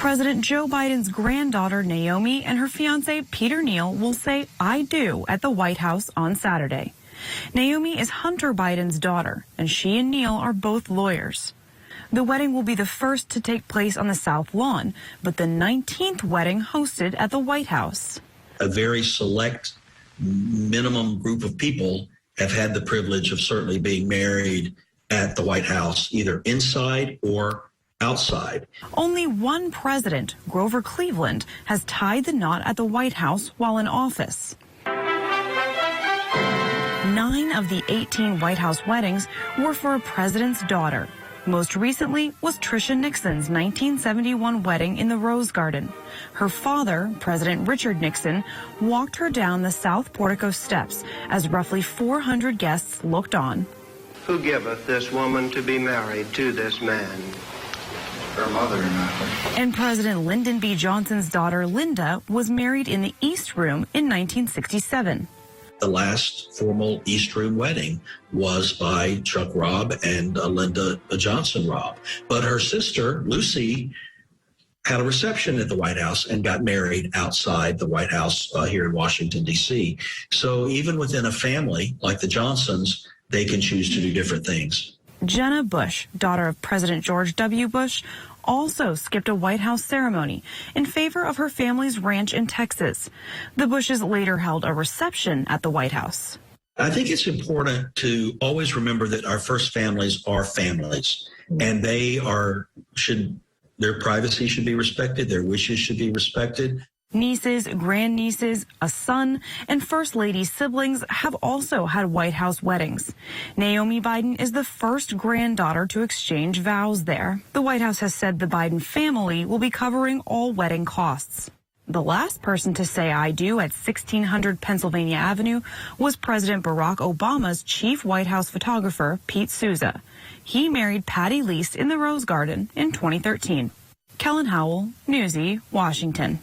President Joe Biden's granddaughter, Naomi, and her fiancé, Peter Neal, will say "I do" at the White House on Saturday. Naomi is Hunter Biden's daughter, and she and Neal are both lawyers. The wedding will be the first to take place on the South Lawn, but the 19th wedding hosted at the White House. A very select minimum group of people have had the privilege of certainly being married at the White House, either inside or outside. Only one president, Grover Cleveland, has tied the knot at the White House while in office. 9 of the 18 White House weddings were for a president's daughter. Most recently was Tricia Nixon's 1971 wedding in the Rose Garden. Her father, President Richard Nixon, walked her down the South Portico steps as roughly 400 guests looked on. Who giveth this woman to be married to this man? Her mother. And President Lyndon B. Johnson's daughter, Linda, was married in the East Room in 1967. The last formal East Room wedding was by Chuck Robb and Linda Johnson Robb. But her sister, Lucy, had a reception at the White House and got married outside the White House here in Washington, D.C. So even within a family like the Johnsons, they can choose to do different things. Jenna Bush, daughter of President George W. Bush, also skipped a White House ceremony in favor of her family's ranch in Texas. The Bushes later held a reception at the White House. I think it's important to always remember that our first families are families, and their privacy should be respected, their wishes should be respected. Nieces, grandnieces, a son, and First Lady's siblings have also had White House weddings. Naomi Biden is the first granddaughter to exchange vows there. The White House has said the Biden family will be covering all wedding costs. The last person to say "I do" at 1600 Pennsylvania Avenue was President Barack Obama's chief White House photographer, Pete Souza. He married Patty Least in the Rose Garden in 2013. Kellen Howell, Newsy, Washington.